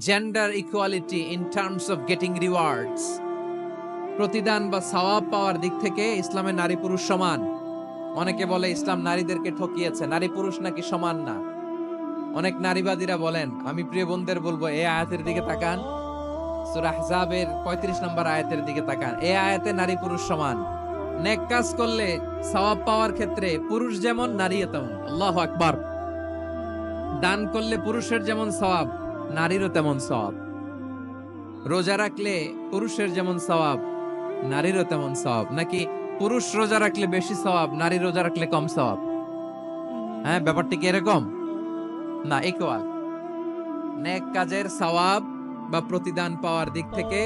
Gender equality in terms of getting rewards. প্রতিদান বা সওয়াব পাওয়ার দিক থেকে ইসলামে নারী পুরুষ সমান। অনেকে বলে ইসলাম নারীদেরকে ঠকিয়েছে, নারী পুরুষ নাকি সমান না। অনেক নারীবাদীরা বলেন, আমি প্রিয় বোনদের বলবো এই আয়াতের দিকে তাকান, সূরা আহজাবের 35 নম্বর আয়াতের দিকে তাকান। এই আয়াতে নারী পুরুষ সমান। নেক কাজ করলে সওয়াব পাওয়ার ক্ষেত্রে পুরুষ যেমন নারীও তেমন। আল্লাহু আকবার। দান করলে পুরুষের যেমন সওয়াব, নারীরও তেমন সওয়াব। রোজা রাখলে পুরুষের যেমন সওয়াব, নারীরও তেমন সওয়াব। নাকি পুরুষ রোজা রাখলে বেশি সওয়াব, নারী রোজা রাখলে কম সওয়াব? হ্যাঁ, ব্যাপারটি কি এরকম? না, ইকুয়াল। নেক কাজের সওয়াব বা প্রতিদান পাওয়ার দিক থেকে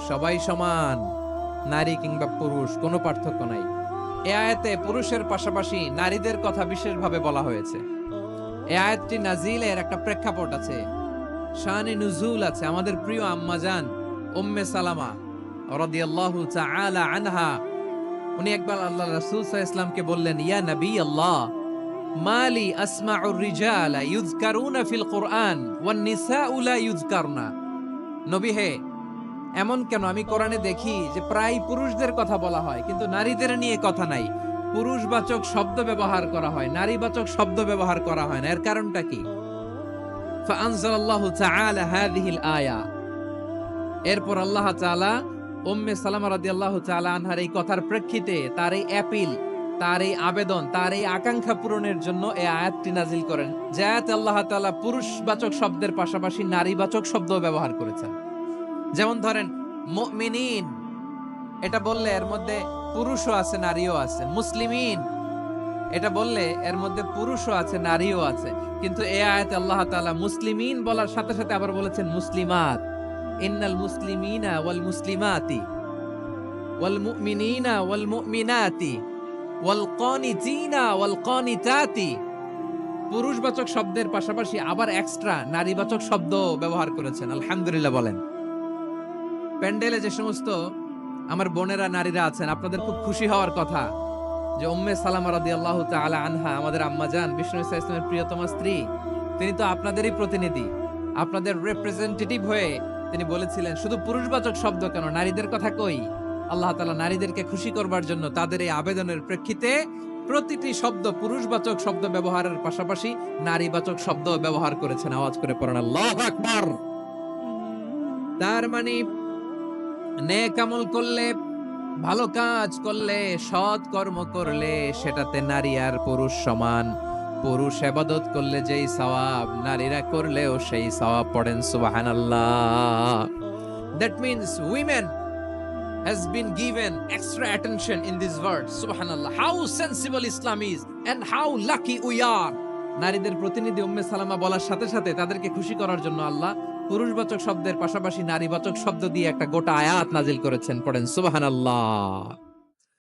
সবাই সমান, নারী কিংবা পুরুষ, কোনো পার্থক্য নাই। এই আয়াতে পুরুষের পাশাপাশি নারীদের কথা বিশেষভাবে বলা হয়েছে। এই আয়াতটি নাজিলের একটা প্রেক্ষাপট আছে, শানে নুজুল আছে। আমাদের প্রিয় আম্মাজান উম্মে সালামা রাদিয়াল্লাহু তাআলা আনহা, উনি একবার আল্লাহ রাসূল সাল্লাল্লাহু আলাইহি ওয়াসাল্লামকে বললেন, ইয়া নবী আল্লাহ, মালি আসমাউর রিজালা ইউযকারুনা ফিল কুরআন ওয়ান নিসাউ লা ইউযকারনা। নবী হে, এমন কেন আমি কোরআনে দেখি যে প্রায় পুরুষদের কথা বলা হয় কিন্তু নারীদের নিয়ে কথা নাই। পুরুষবাচক শব্দ ব্যবহার করা হয়, নারীবাচক শব্দ ব্যবহার করা হয় না। এর কারণটা কি? ফাআনজালাল্লাহু তাআলা হাযিহিল আয়া। এরপর আল্লাহ তাআলা উম্মে সালামা রাদিয়াল্লাহু তাআলা আনহার এই কথার প্রেক্ষিতে, তার এই অ্যাপিল, তার এই আবেদন, তার এই আকাঙ্ক্ষা পূরণের জন্য এই আয়াতটি নাজিল করেন। যে আয়াতে আল্লাহ তাআলা পুরুষবাচক শব্দের পাশাপাশি নারীবাচক শব্দ ব্যবহার করেছেন। যেমন ধরেন মুমিনিন, এটা বললে এর মধ্যে পুরুষও আছে নারীও আছে। মুসলিমিন, এটা বললে এর মধ্যে পুরুষও আছে নারীও আছে। কিন্তু এই আয়াতে আল্লাহ তাআলা মুসলিমিন বলার সাথে সাথে আবার বলেছেন মুসলিমাত। ইন্নাল মুসলিমিনা ওয়াল মুসলিমাতি ওয়াল মুমিনিনা ওয়াল মুমিনাতি ওয়াল কানিতিনা ওয়াল কানিতাতি। পুরুষবাচক শব্দের পাশাপাশি আবার এক্সট্রা নারীবাচক শব্দ ব্যবহার করেছেন। আলহামদুলিল্লাহ বলেন। প্যান্ডেলে যে সমস্ত আমার বোনেরা নারীরা আছেন, আপনাদের খুব খুশি হওয়ার কথা যে উম্মে সালামা রাদিয়াল্লাহু তাআলা আনহা, আমাদের আম্মাজান বিষ্ণু ইসা ইসলামের প্রিয়তমা স্ত্রী, তিনি তো আপনাদেরই প্রতিনিধি, আপনাদের রিপ্রেজেন্টেটিভ হয়ে তিনি বলেছিলেন শুধু পুরুষবাচক শব্দ কেন, নারীদের কথা কই। আল্লাহ তাআলা নারীদেরকে খুশি করবার জন্য তাদের এই আবেদনের প্রেক্ষিতে প্রতিটি শব্দ পুরুষবাচক শব্দ ব্যবহারের পাশাপাশি নারীবাচক শব্দ ব্যবহার করেছেন। আওয়াজ করে পড়েন আল্লাহু আকবার। তার মানে নেক আমল করলে, ভালো কাজ করলে, সৎ কর্ম করলে সেটাতে নারী আর পুরুষ সমান। পুরুষ ইবাদত করলে যেই সওয়াব, নারীরা করলেও সেই সওয়াব। পড়েন সুবহানাল্লাহ। That means women has been given extra attention in this verse. Subhanallah. How sensible Islam is and how lucky we are. নারীদের প্রতিনিধি উম্মে সালামা বলার সাথে সাথে তাদেরকে খুশি করার জন্য আল্লাহ পুরুষবাচক শব্দের পাশাপাশি নারীবাচক শব্দ দিয়ে একটা গোটা আয়াত নাজিল করেছেন। পড়েন সুবহানাল্লাহ।